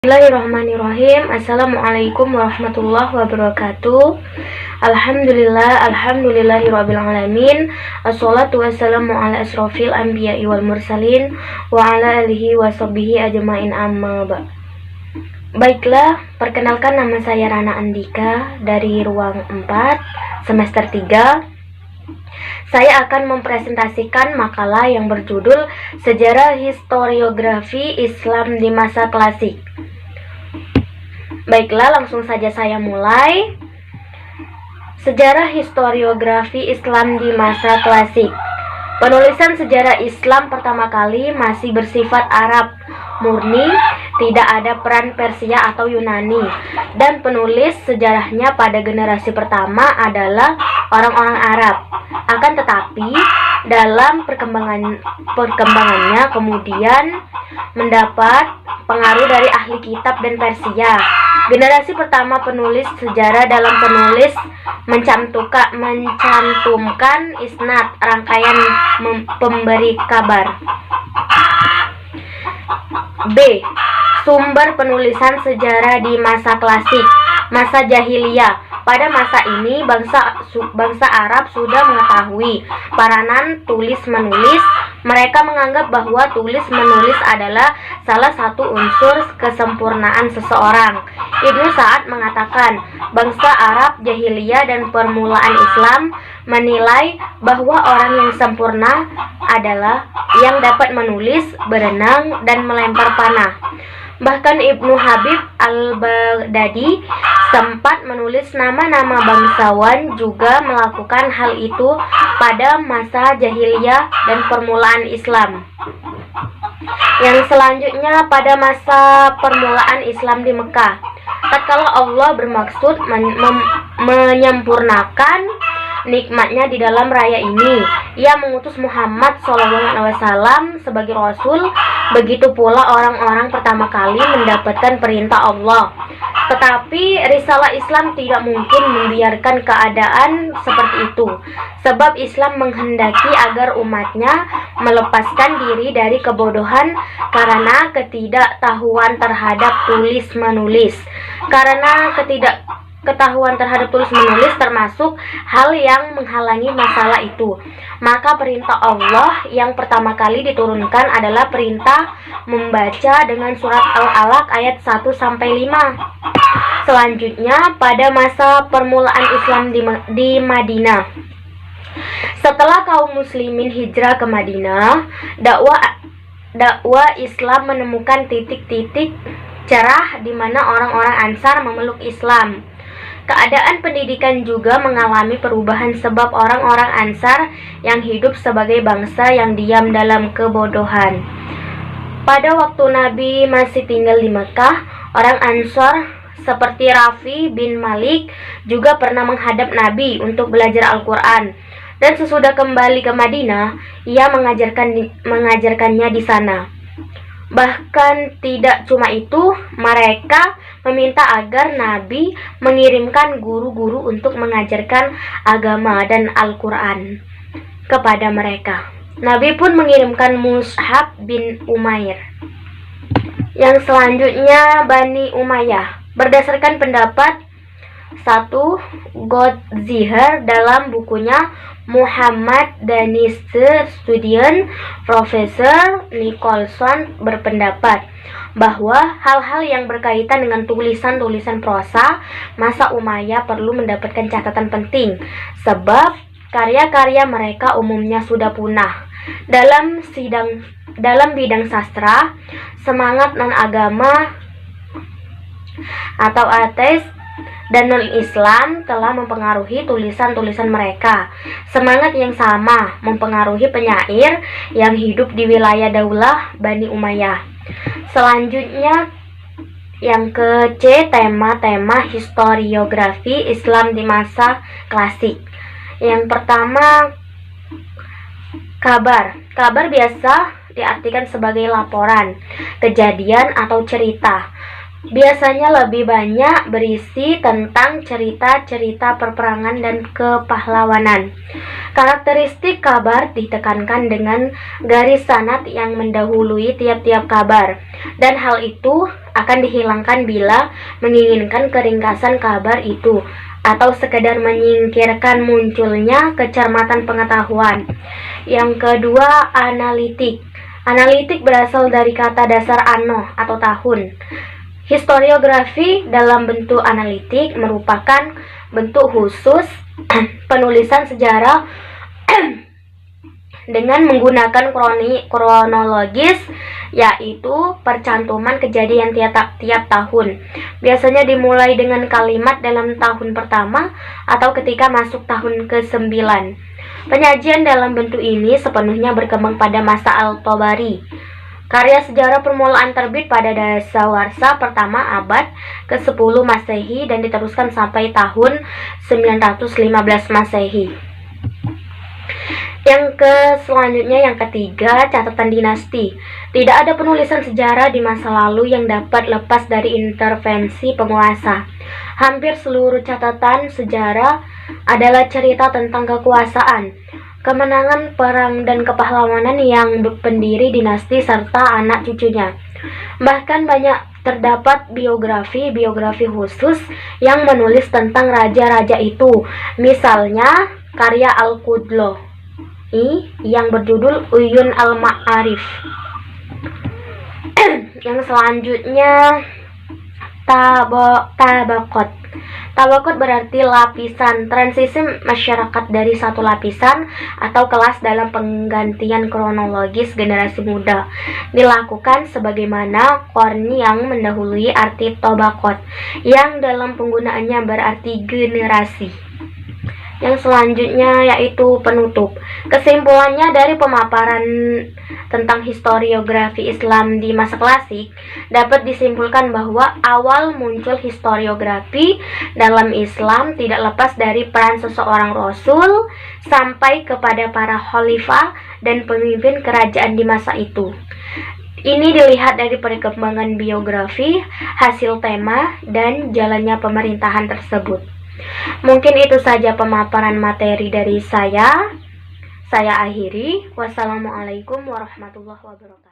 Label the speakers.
Speaker 1: Bismillahirrahmanirrahim. Assalamualaikum warahmatullahi wabarakatuh. Alhamdulillahirrabbilalamin. Assalatu wassalamu ala asrofil anbiya'i wal mursalin wa ala alihi wa sahbihi ajma'in amma ba'. Baiklah, perkenalkan nama saya Rana Andika dari ruang 4 semester 3. Saya akan mempresentasikan makalah yang berjudul Sejarah Historiografi Islam di Masa Klasik. Baiklah, langsung saja saya mulai. Sejarah historiografi Islam di masa klasik. Penulisan sejarah Islam pertama kali masih bersifat Arab murni, tidak ada peran Persia atau Yunani, dan penulis sejarahnya pada generasi pertama adalah orang-orang Arab. Akan tetapi, dalam perkembangannya kemudian mendapat pengaruh dari ahli kitab dan Persia. Generasi pertama penulis sejarah dalam penulis mencantumkan isnad, rangkaian pemberi kabar. B. Sumber penulisan sejarah di masa klasik. Masa jahiliyah. Pada masa ini bangsa Arab sudah mengetahui peranan tulis-menulis. Mereka menganggap bahwa tulis-menulis adalah salah satu unsur kesempurnaan seseorang. Ibnu Sa'ad mengatakan, bangsa Arab jahiliyah dan permulaan Islam menilai bahwa orang yang sempurna adalah yang dapat menulis, berenang, dan melempar panah. Bahkan Ibnu Habib al-Baghdadi sempat menulis nama-nama bangsawan juga melakukan hal itu pada masa jahiliyah dan permulaan Islam. Yang selanjutnya pada masa permulaan Islam di Mekah. Tatkala Allah bermaksud menyempurnakan nikmatnya di dalam raya ini, Ia mengutus Muhammad SAW sebagai Rasul. Begitu pula orang-orang pertama kali mendapatkan perintah Allah. Tetapi risalah Islam tidak mungkin membiarkan keadaan seperti itu, sebab Islam menghendaki agar umatnya melepaskan diri dari kebodohan karena ketidaktahuan terhadap tulis-menulis. Karena ketahuan terhadap tulis-menulis termasuk hal yang menghalangi masalah itu, maka perintah Allah yang pertama kali diturunkan adalah perintah membaca dengan surat Al-Alaq ayat 1-5. Selanjutnya pada masa permulaan Islam di Madinah. Setelah kaum muslimin hijrah ke Madinah, dakwah Islam menemukan titik-titik cerah di mana orang-orang Ansar memeluk Islam. Keadaan pendidikan juga mengalami perubahan sebab orang-orang Ansar yang hidup sebagai bangsa yang diam dalam kebodohan. Pada waktu Nabi masih tinggal di Mekah, orang Ansar seperti Rafi bin Malik juga pernah menghadap Nabi untuk belajar Al-Quran. Dan sesudah kembali ke Madinah, ia mengajarkannya di sana. Bahkan tidak cuma itu, mereka meminta agar Nabi mengirimkan guru-guru untuk mengajarkan agama dan Al-Quran kepada mereka. Nabi pun mengirimkan Mus'ab bin Umair. Yang selanjutnya Bani Umayyah. Berdasarkan pendapat 1. Godzihar dalam bukunya Muhammad Daniste Studien, Profesor Nicholson berpendapat bahwa hal-hal yang berkaitan dengan tulisan-tulisan prosa masa Umayyah perlu mendapatkan catatan penting, sebab karya-karya mereka umumnya sudah punah. Dalam bidang sastra, semangat non-agama atau ateis dan non-Islam telah mempengaruhi tulisan-tulisan mereka. Semangat yang sama mempengaruhi penyair yang hidup di wilayah Daulah Bani Umayyah. Selanjutnya yang ke-C, tema-tema historiografi Islam di masa klasik. Yang pertama, kabar. Kabar biasa diartikan sebagai laporan, kejadian atau cerita. biasanya lebih banyak berisi tentang cerita-cerita perperangan dan kepahlawanan. Karakteristik kabar ditekankan dengan garis sanad yang mendahului tiap-tiap kabar, dan hal itu akan dihilangkan bila menginginkan keringkasan kabar itu atau sekedar menyingkirkan munculnya kecermatan pengetahuan. Yang kedua, analitik. Analitik berasal dari kata dasar anno atau tahun. Historiografi dalam bentuk analitik merupakan bentuk khusus penulisan sejarah dengan menggunakan kronologis, yaitu percantuman kejadian tiap tahun. Biasanya dimulai dengan kalimat dalam tahun pertama atau ketika masuk tahun ke-9. Penyajian dalam bentuk ini sepenuhnya berkembang pada masa Al-Tabari. Karya sejarah permulaan terbit pada dasawarsa pertama abad ke-10 Masehi dan diteruskan sampai tahun 915 Masehi. Selanjutnya yang ketiga, catatan dinasti. Tidak ada penulisan sejarah di masa lalu yang dapat lepas dari intervensi penguasa. Hampir seluruh catatan sejarah adalah cerita tentang kekuasaan, kemenangan perang dan kepahlawanan yang pendiri dinasti serta anak cucunya. Bahkan banyak terdapat biografi khusus yang menulis tentang raja-raja itu. Misalnya karya Al-Qudlo yang berjudul Uyun Al-Ma'arif. Yang selanjutnya, tabaqat. Tabaqat berarti lapisan, transisi masyarakat dari satu lapisan atau kelas dalam penggantian kronologis generasi muda. Dilakukan sebagaimana qarn yang mendahului arti tabaqat, yang dalam penggunaannya berarti generasi. Yang selanjutnya yaitu penutup. Kesimpulannya dari pemaparan tentang historiografi Islam di masa klasik dapat disimpulkan bahwa awal muncul historiografi dalam Islam tidak lepas dari peran seseorang rasul sampai kepada para khalifah dan pemimpin kerajaan di masa itu. Ini dilihat dari perkembangan biografi, hasil tema, dan jalannya pemerintahan tersebut. Mungkin itu saja pemaparan materi dari saya. Saya akhiri. Wassalamualaikum warahmatullahi wabarakatuh.